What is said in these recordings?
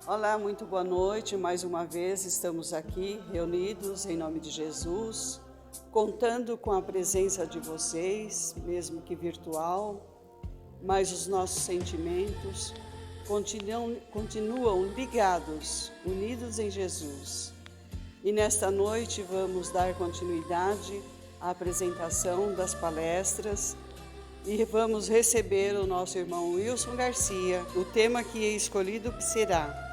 Olá, muito boa noite. Mais uma vez estamos aqui reunidos em nome de Jesus, contando com a presença de vocês, mesmo que virtual, mas os nossos sentimentos continuam ligados, unidos em Jesus. E nesta noite vamos dar continuidade à apresentação das palestras e vamos receber o nosso irmão Wilson Garcia. O tema que é escolhido será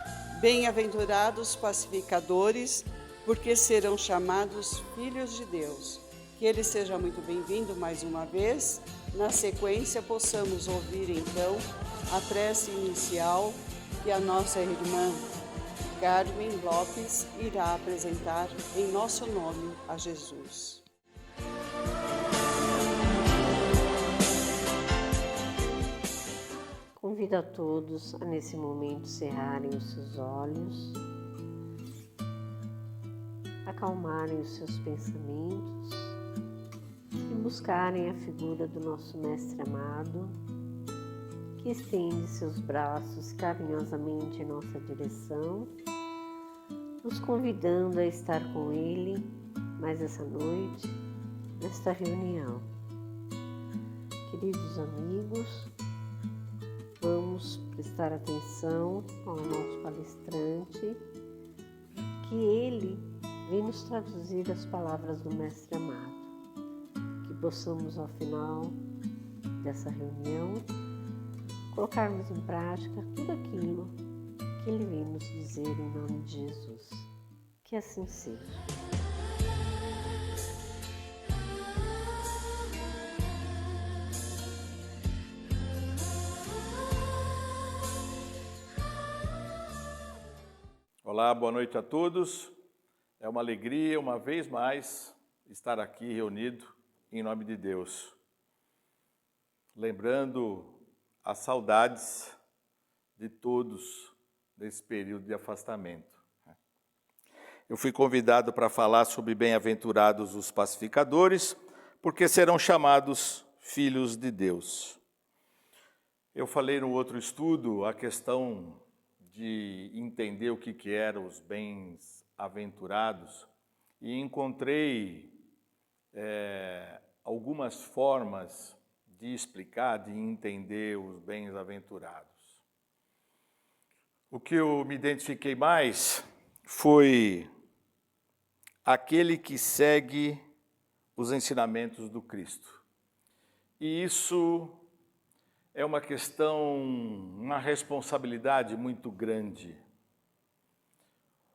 Bem-aventurados pacificadores, porque serão chamados filhos de Deus. Que ele seja muito bem-vindo mais uma vez. Na sequência, possamos ouvir então a prece inicial que a nossa irmã Carmen Lopes irá apresentar em nosso nome a Jesus. Convido a todos a nesse momento cerrarem os seus olhos, acalmarem os seus pensamentos e buscarem a figura do nosso Mestre amado, que estende seus braços carinhosamente em nossa direção, nos convidando a estar com Ele mais essa noite, nesta reunião. Queridos amigos, vamos prestar atenção ao nosso palestrante, que ele vem nos traduzir as palavras do Mestre amado. Que possamos, ao final dessa reunião, colocarmos em prática tudo aquilo que ele vem nos dizer em nome de Jesus. Que assim seja. Olá, boa noite a todos. É uma alegria, uma vez mais, estar aqui reunido em nome de Deus. Lembrando as saudades de todos nesse período de afastamento. Eu fui convidado para falar sobre bem-aventurados os pacificadores, porque serão chamados filhos de Deus. Eu falei no outro estudo a questão de entender o que eram os bem-aventurados e encontrei algumas formas de explicar, de entender os bem-aventurados. O que eu me identifiquei mais foi aquele que segue os ensinamentos do Cristo. E isso é uma questão, uma responsabilidade muito grande.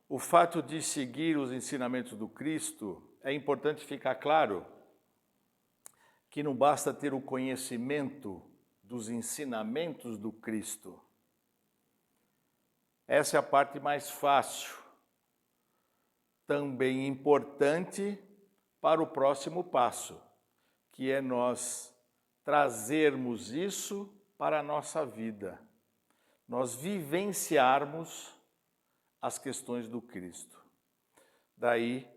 O fato de seguir os ensinamentos do Cristo, é importante ficar claro que não basta ter o conhecimento dos ensinamentos do Cristo. Essa é a parte mais fácil, também importante para o próximo passo, que é nós trazermos isso para a nossa vida, nós vivenciarmos as questões do Cristo. Daí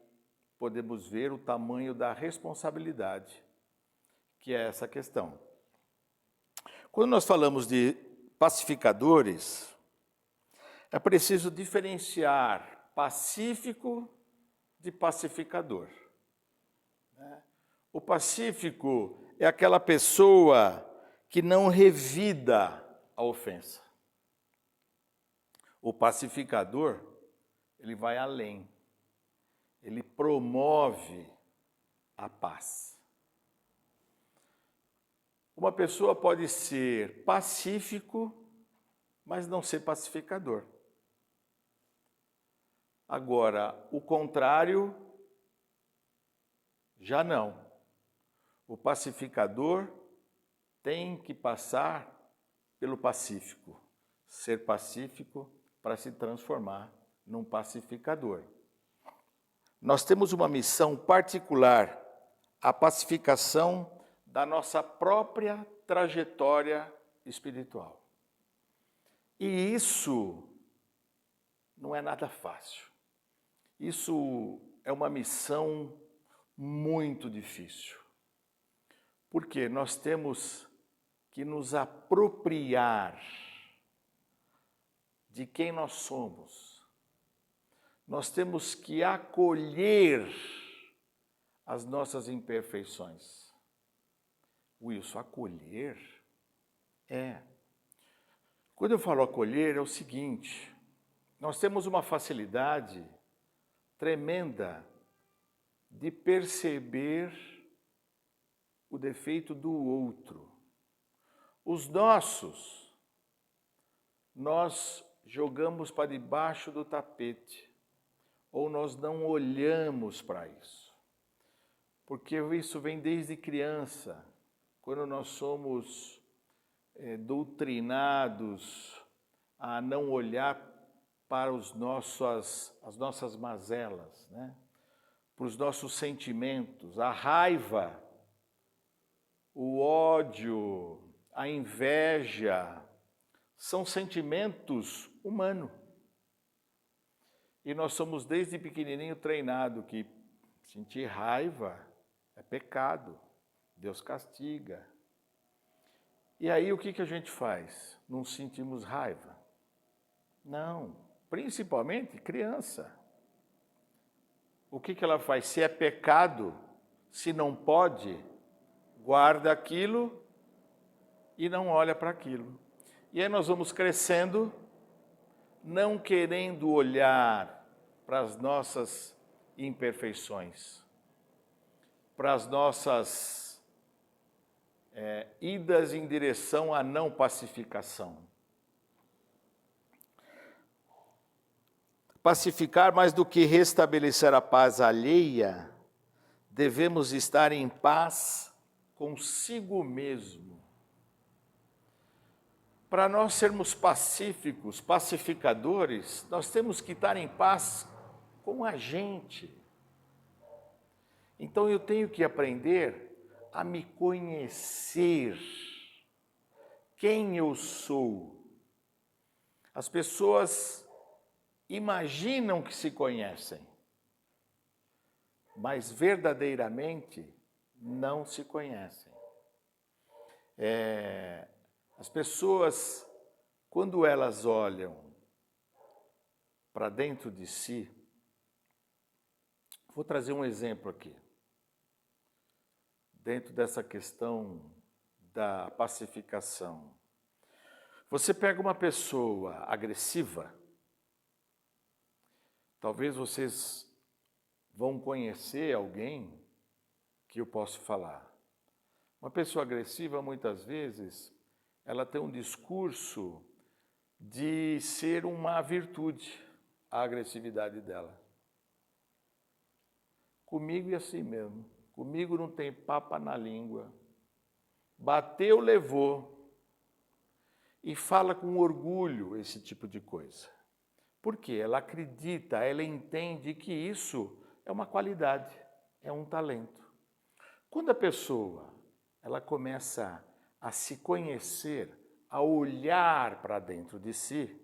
podemos ver o tamanho da responsabilidade, que é essa questão. Quando nós falamos de pacificadores, é preciso diferenciar pacífico de pacificador. O pacífico é aquela pessoa que não revida a ofensa. O pacificador, ele vai além. Ele promove a paz. Uma pessoa pode ser pacífico, mas não ser pacificador. Agora, o contrário, já não. O pacificador tem que passar pelo pacífico, ser pacífico para se transformar num pacificador. Nós temos uma missão particular, a pacificação da nossa própria trajetória espiritual. E isso não é nada fácil. Isso é uma missão muito difícil. Porque nós temos que nos apropriar de quem nós somos. Nós temos que acolher as nossas imperfeições. Wilson, acolher? Quando eu falo acolher, é o seguinte: nós temos uma facilidade tremenda de perceber o defeito do outro. Os nossos, nós jogamos para debaixo do tapete, ou nós não olhamos para isso. Porque isso vem desde criança, quando nós somos doutrinados a não olhar para as nossas mazelas, né? Para os nossos sentimentos, a raiva, o ódio, a inveja, são sentimentos humanos. E nós somos desde pequenininho treinados que sentir raiva é pecado, Deus castiga. E aí o que a gente faz? Não sentimos raiva? Não, principalmente criança. O que ela faz? Se é pecado, se não pode, guarda aquilo e não olha para aquilo. E aí nós vamos crescendo, não querendo olhar para as nossas imperfeições, para as nossas idas em direção à não pacificação. Pacificar mais do que restabelecer a paz alheia, devemos estar em paz consigo mesmo. Para nós sermos pacíficos, pacificadores, nós temos que estar em paz com a gente. Então eu tenho que aprender a me conhecer, quem eu sou. As pessoas imaginam que se conhecem, mas verdadeiramente não se conhecem. As pessoas, quando elas olham para dentro de si, vou trazer um exemplo aqui, dentro dessa questão da pacificação. Você pega uma pessoa agressiva, talvez vocês vão conhecer alguém que eu posso falar. Uma pessoa agressiva, muitas vezes, ela tem um discurso de ser uma virtude, a agressividade dela. Comigo é assim mesmo. Comigo não tem papa na língua. Bateu, levou. E fala com orgulho esse tipo de coisa. Por quê? Ela acredita, ela entende que isso é uma qualidade, é um talento. Quando a pessoa ela começa a se conhecer, a olhar para dentro de si,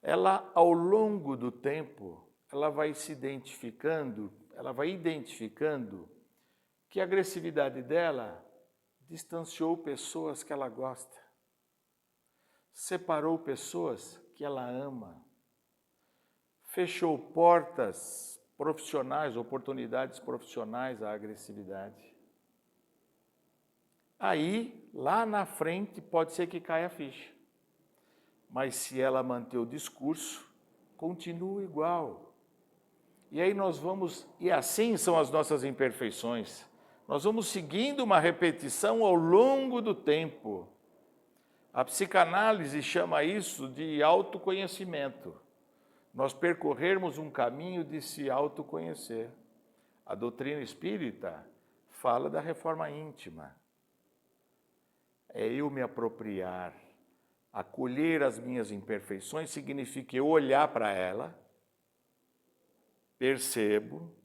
ela, ao longo do tempo, ela vai se identificando, ela vai identificando que a agressividade dela distanciou pessoas que ela gosta, separou pessoas que ela ama, fechou portas profissionais, oportunidades profissionais à agressividade. Aí, lá na frente, pode ser que caia a ficha. Mas se ela manter o discurso, continua igual. E aí nós vamos, e assim são as nossas imperfeições, nós vamos seguindo uma repetição ao longo do tempo. A psicanálise chama isso de autoconhecimento. Nós percorrermos um caminho de se autoconhecer. A doutrina espírita fala da reforma íntima. É eu me apropriar. Acolher as minhas imperfeições significa eu olhar para ela, percebo,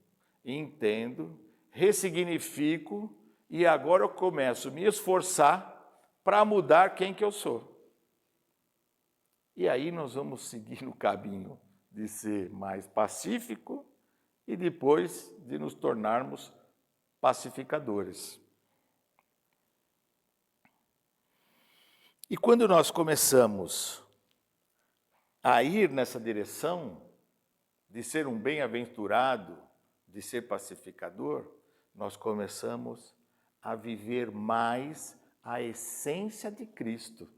entendo, ressignifico e agora eu começo a me esforçar para mudar quem que eu sou. E aí nós vamos seguir no caminho de ser mais pacífico e depois de nos tornarmos pacificadores. E quando nós começamos a ir nessa direção de ser um bem-aventurado, de ser pacificador, nós começamos a viver mais a essência de Cristo.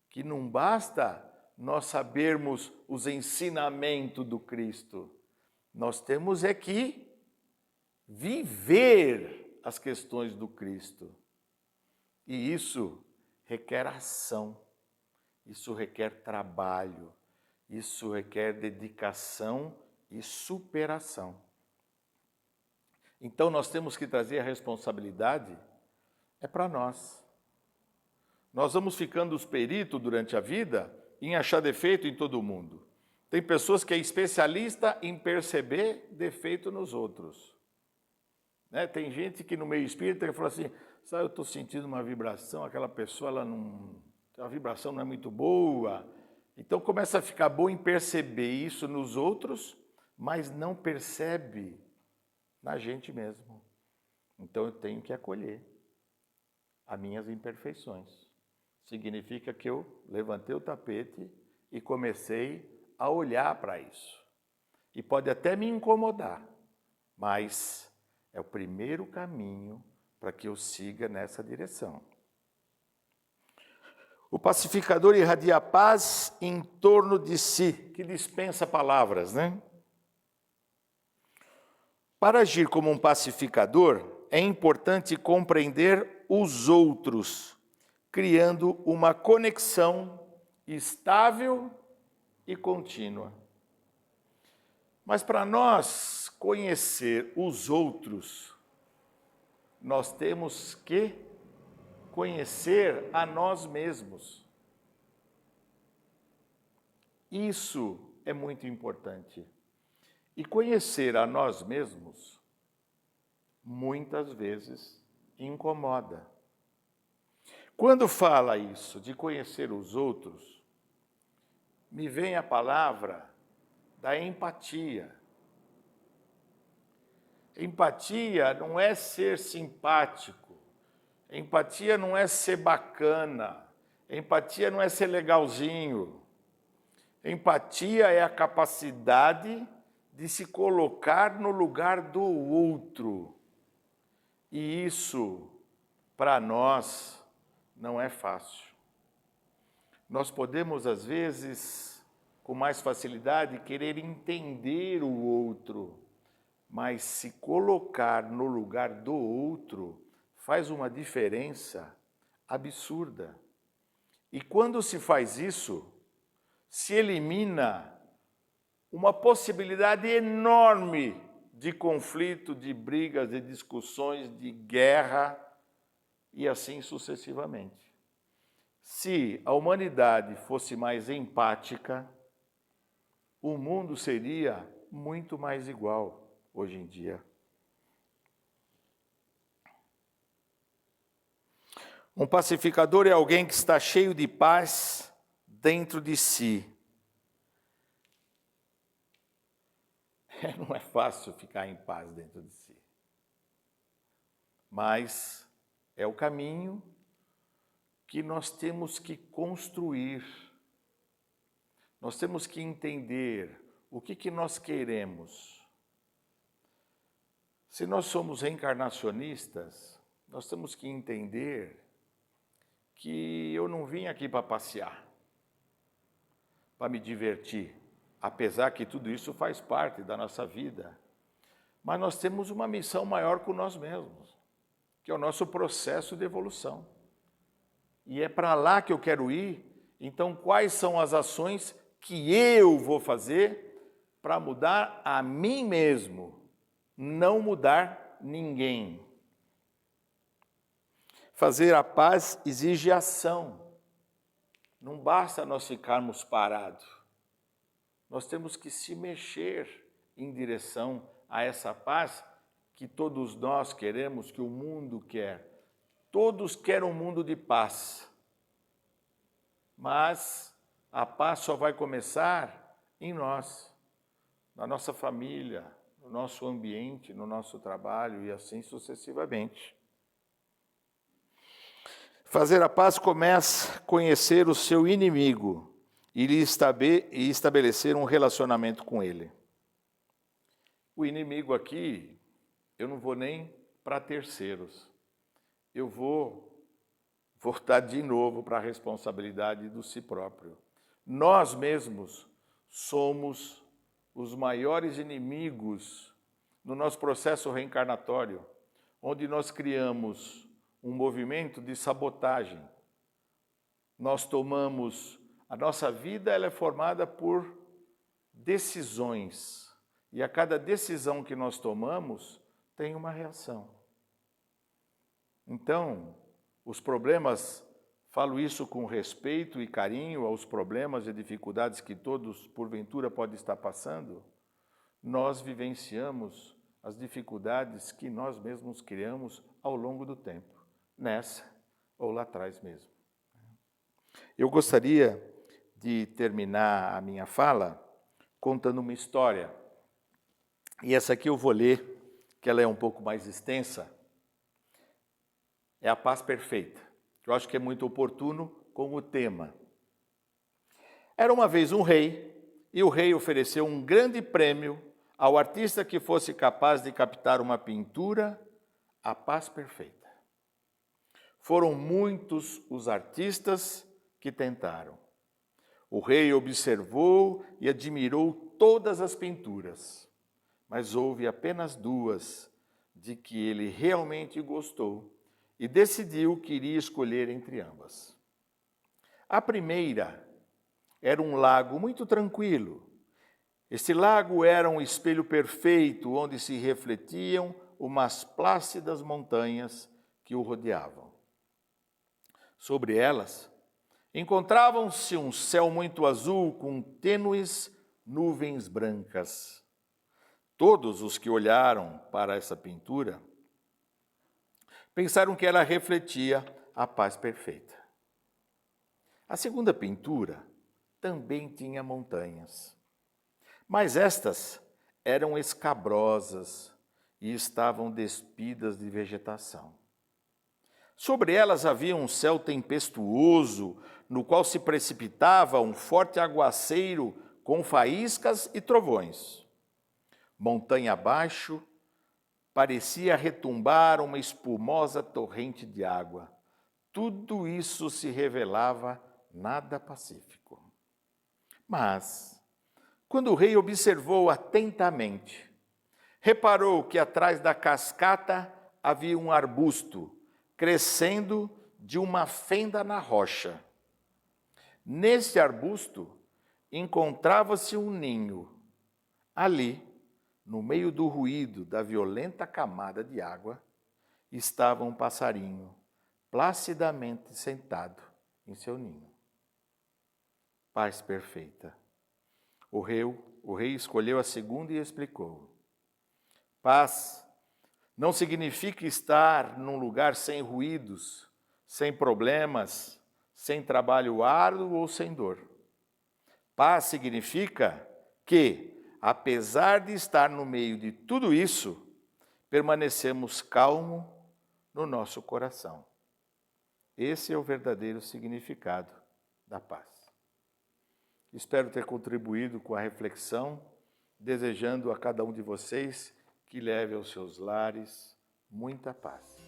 Que não basta nós sabermos os ensinamentos do Cristo, nós temos é que viver as questões do Cristo. E isso requer ação, isso requer trabalho, isso requer dedicação e superação. Então nós temos que trazer a responsabilidade, é para nós. Nós vamos ficando os peritos durante a vida em achar defeito em todo mundo. Tem pessoas que é especialista em perceber defeito nos outros. Né? Tem gente que no meio espírita que fala assim, sabe, eu estou sentindo uma vibração, aquela pessoa, a vibração não é muito boa. Então começa a ficar bom em perceber isso nos outros, mas não percebe na gente mesmo. Então eu tenho que acolher as minhas imperfeições. Significa que eu levantei o tapete e comecei a olhar para isso. E pode até me incomodar, mas é o primeiro caminho para que eu siga nessa direção. O pacificador irradia paz em torno de si, que dispensa palavras, né? Para agir como um pacificador, é importante compreender os outros, criando uma conexão estável e contínua. Mas para nós conhecer os outros, nós temos que conhecer a nós mesmos. Isso é muito importante. E conhecer a nós mesmos, muitas vezes, incomoda. Quando fala isso, de conhecer os outros, me vem a palavra da empatia. Empatia não é ser simpático, empatia não é ser bacana, empatia não é ser legalzinho. Empatia é a capacidade de se colocar no lugar do outro. E isso, para nós, não é fácil. Nós podemos, às vezes, com mais facilidade, querer entender o outro, mas se colocar no lugar do outro faz uma diferença absurda. E quando se faz isso, se elimina uma possibilidade enorme de conflito, de brigas, de discussões, de guerra e assim sucessivamente. Se a humanidade fosse mais empática, o mundo seria muito mais igual hoje em dia. Um pacificador é alguém que está cheio de paz dentro de si. Não é fácil ficar em paz dentro de si. Mas é o caminho que nós temos que construir. Nós temos que entender o que nós queremos. Se nós somos reencarnacionistas, nós temos que entender que eu não vim aqui para passear, para me divertir, apesar que tudo isso faz parte da nossa vida. Mas nós temos uma missão maior com nós mesmos, que é o nosso processo de evolução. E é para lá que eu quero ir. Então, quais são as ações que eu vou fazer para mudar a mim mesmo, não mudar ninguém? Fazer a paz exige ação. Não basta nós ficarmos parados. Nós temos que se mexer em direção a essa paz que todos nós queremos, que o mundo quer. Todos querem um mundo de paz. Mas a paz só vai começar em nós, na nossa família, no nosso ambiente, no nosso trabalho e assim sucessivamente. Fazer a paz começa a conhecer o seu inimigo e estabelecer um relacionamento com ele. O inimigo aqui, eu não vou nem para terceiros. Eu vou voltar de novo para a responsabilidade do si próprio. Nós mesmos somos os maiores inimigos no nosso processo reencarnatório, onde nós criamos um movimento de sabotagem. Nós tomamos, a nossa vida ela é formada por decisões, e a cada decisão que nós tomamos tem uma reação. Então, os problemas, falo isso com respeito e carinho aos problemas e dificuldades que todos, porventura, podem estar passando, nós vivenciamos as dificuldades que nós mesmos criamos ao longo do tempo, nessa ou lá atrás mesmo. Eu gostaria de terminar a minha fala contando uma história. E essa aqui eu vou ler, que ela é um pouco mais extensa. É a paz perfeita. Eu acho que é muito oportuno com o tema. Era uma vez um rei, e o rei ofereceu um grande prêmio ao artista que fosse capaz de captar uma pintura, a paz perfeita. Foram muitos os artistas que tentaram. O rei observou e admirou todas as pinturas, mas houve apenas duas de que ele realmente gostou e decidiu que iria escolher entre ambas. A primeira era um lago muito tranquilo. Este lago era um espelho perfeito onde se refletiam umas plácidas montanhas que o rodeavam. Sobre elas, encontravam-se um céu muito azul com tênues nuvens brancas. Todos os que olharam para essa pintura pensaram que ela refletia a paz perfeita. A segunda pintura também tinha montanhas, mas estas eram escabrosas e estavam despidas de vegetação. Sobre elas havia um céu tempestuoso, no qual se precipitava um forte aguaceiro com faíscas e trovões. Montanha abaixo, parecia retumbar uma espumosa torrente de água. Tudo isso se revelava nada pacífico. Mas, quando o rei observou atentamente, reparou que atrás da cascata havia um arbusto, crescendo de uma fenda na rocha. Nesse arbusto encontrava-se um ninho. Ali, no meio do ruído da violenta camada de água, estava um passarinho, placidamente sentado em seu ninho. Paz perfeita. O rei escolheu a segunda e explicou. Paz não significa estar num lugar sem ruídos, sem problemas, sem trabalho árduo ou sem dor. Paz significa que, apesar de estar no meio de tudo isso, permanecemos calmos no nosso coração. Esse é o verdadeiro significado da paz. Espero ter contribuído com a reflexão, desejando a cada um de vocês que leve aos seus lares muita paz.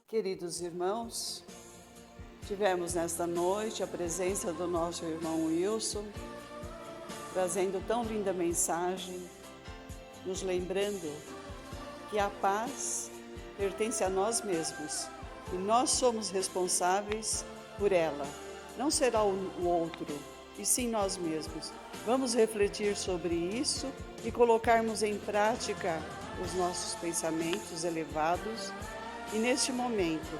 Queridos irmãos, tivemos nesta noite a presença do nosso irmão Wilson, trazendo tão linda mensagem, nos lembrando que a paz pertence a nós mesmos e nós somos responsáveis por ela. Não será o outro, e sim nós mesmos. Vamos refletir sobre isso e colocarmos em prática os nossos pensamentos elevados. E neste momento,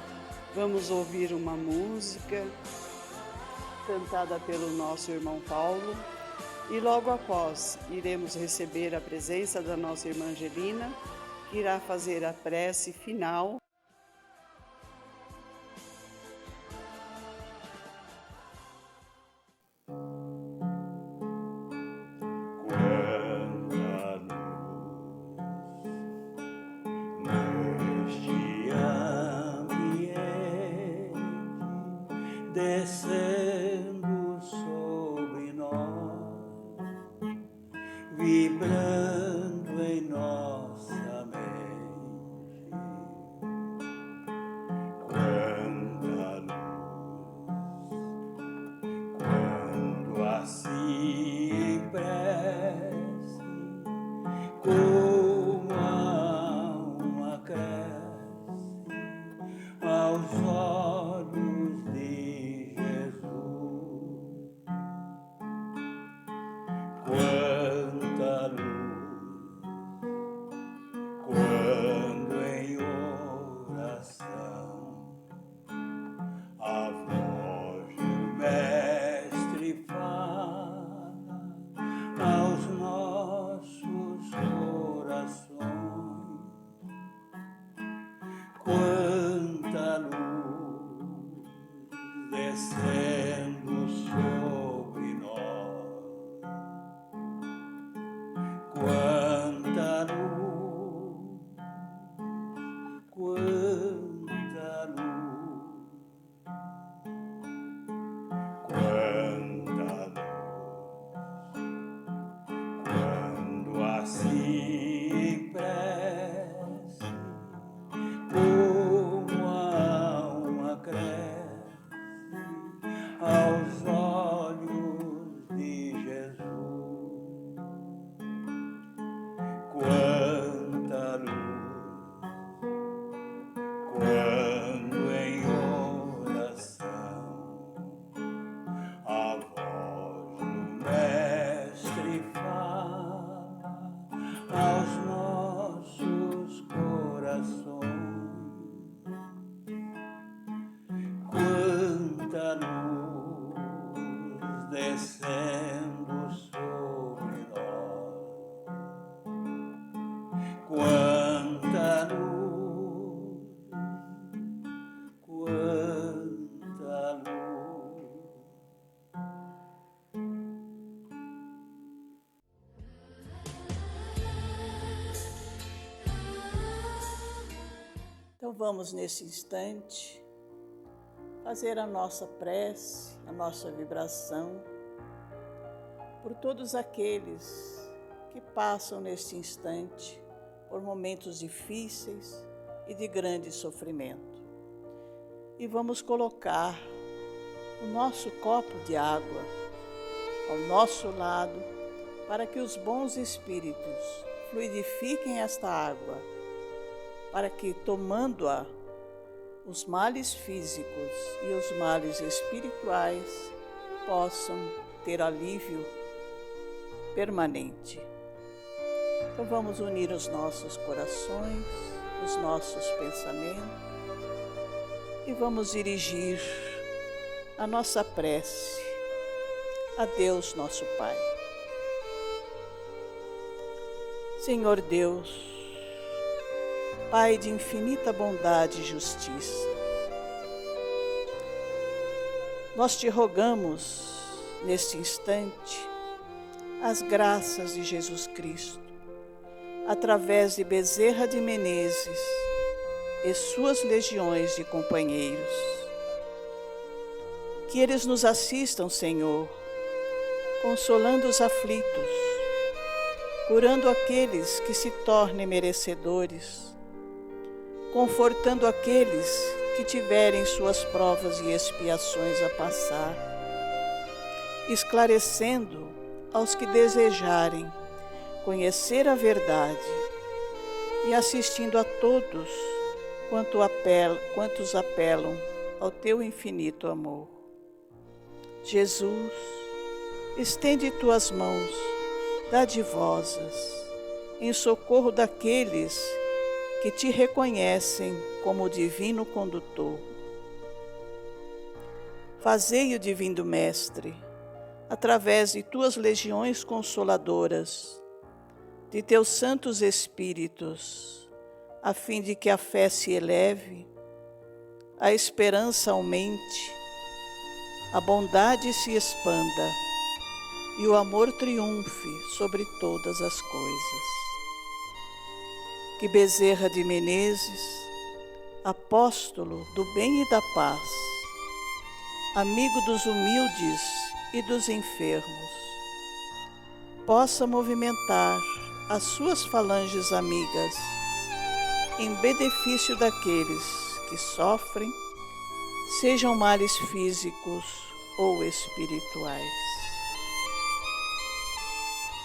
vamos ouvir uma música cantada pelo nosso irmão Paulo. E logo após, iremos receber a presença da nossa irmã Angelina, que irá fazer a prece final. Quando vibrando em nossa mente. Quanta luz, quando assim em prece, como a alma cresce aos olhos de Jesus. Quanta luz, quando em oração a voz do Mestre fala aos nossos corações. Quanta luz descendo sobre nós. Quanta luz, quanta luz, quanta luz, quando assim em prece, como a alma cresce aos olhos de Jesus. Quanta luz, quando em oração a voz do Mestre fala aos nossos corações. Quanta luz descendo sobre nós. Quanta luz, quanta luz. Então vamos nesse instante fazer a nossa prece, a nossa vibração por todos aqueles que passam neste instante por momentos difíceis e de grande sofrimento. E vamos colocar o nosso copo de água ao nosso lado para que os bons espíritos fluidifiquem esta água, para que, tomando-a, os males físicos e os males espirituais possam ter alívio permanente. Então vamos unir os nossos corações, os nossos pensamentos e vamos dirigir a nossa prece a Deus nosso Pai. Senhor Deus, Pai de infinita bondade e justiça, nós te rogamos neste instante as graças de Jesus Cristo, através de Bezerra de Menezes e suas legiões de companheiros. Que eles nos assistam, Senhor, consolando os aflitos, curando aqueles que se tornem merecedores, confortando aqueles que tiverem suas provas e expiações a passar, esclarecendo aos que desejarem conhecer a verdade e assistindo a todos quantos apelam ao teu infinito amor. Jesus, estende tuas mãos dadivosas em socorro daqueles que te reconhecem como o divino condutor. Fazei-o, divino Mestre, através de tuas legiões consoladoras, de teus santos espíritos, a fim de que a fé se eleve, a esperança aumente, a bondade se expanda e o amor triunfe sobre todas as coisas. Que Bezerra de Menezes, apóstolo do bem e da paz, amigo dos humildes e dos enfermos, possa movimentar as suas falanges amigas em benefício daqueles que sofrem, sejam males físicos ou espirituais.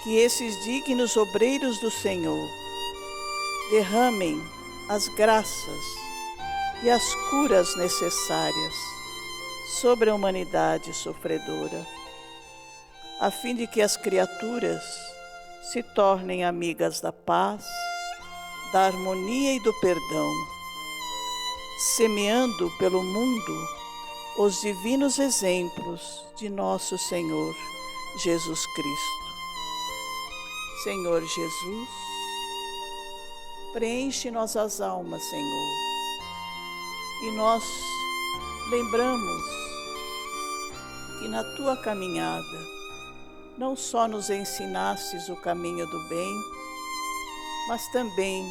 Que esses dignos obreiros do Senhor derramem as graças e as curas necessárias sobre a humanidade sofredora, a fim de que as criaturas se tornem amigas da paz, da harmonia e do perdão, semeando pelo mundo os divinos exemplos de nosso Senhor Jesus Cristo. Senhor Jesus, preenche nossas almas, Senhor, e nós lembramos que na Tua caminhada não só nos ensinastes o caminho do bem, mas também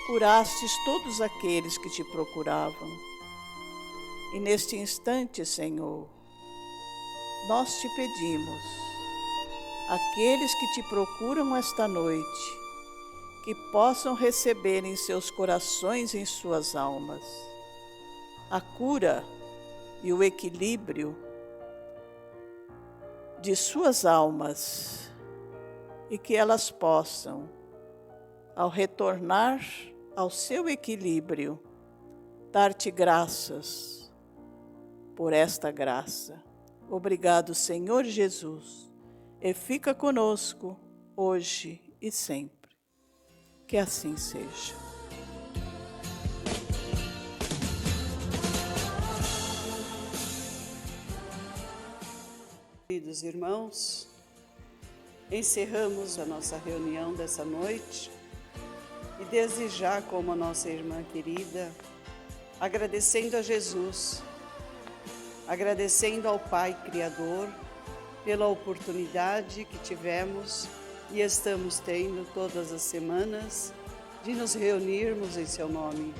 curastes todos aqueles que Te procuravam. E neste instante, Senhor, nós Te pedimos, aqueles que Te procuram esta noite, que possam receber em seus corações e em suas almas a cura e o equilíbrio de suas almas, e que elas possam, ao retornar ao seu equilíbrio, dar-Te graças por esta graça. Obrigado, Senhor Jesus, e fica conosco hoje e sempre. Que assim seja. Queridos irmãos, encerramos a nossa reunião dessa noite e desde já, como a nossa irmã querida, agradecendo a Jesus, agradecendo ao Pai Criador pela oportunidade que tivemos e estamos tendo todas as semanas de nos reunirmos em seu nome.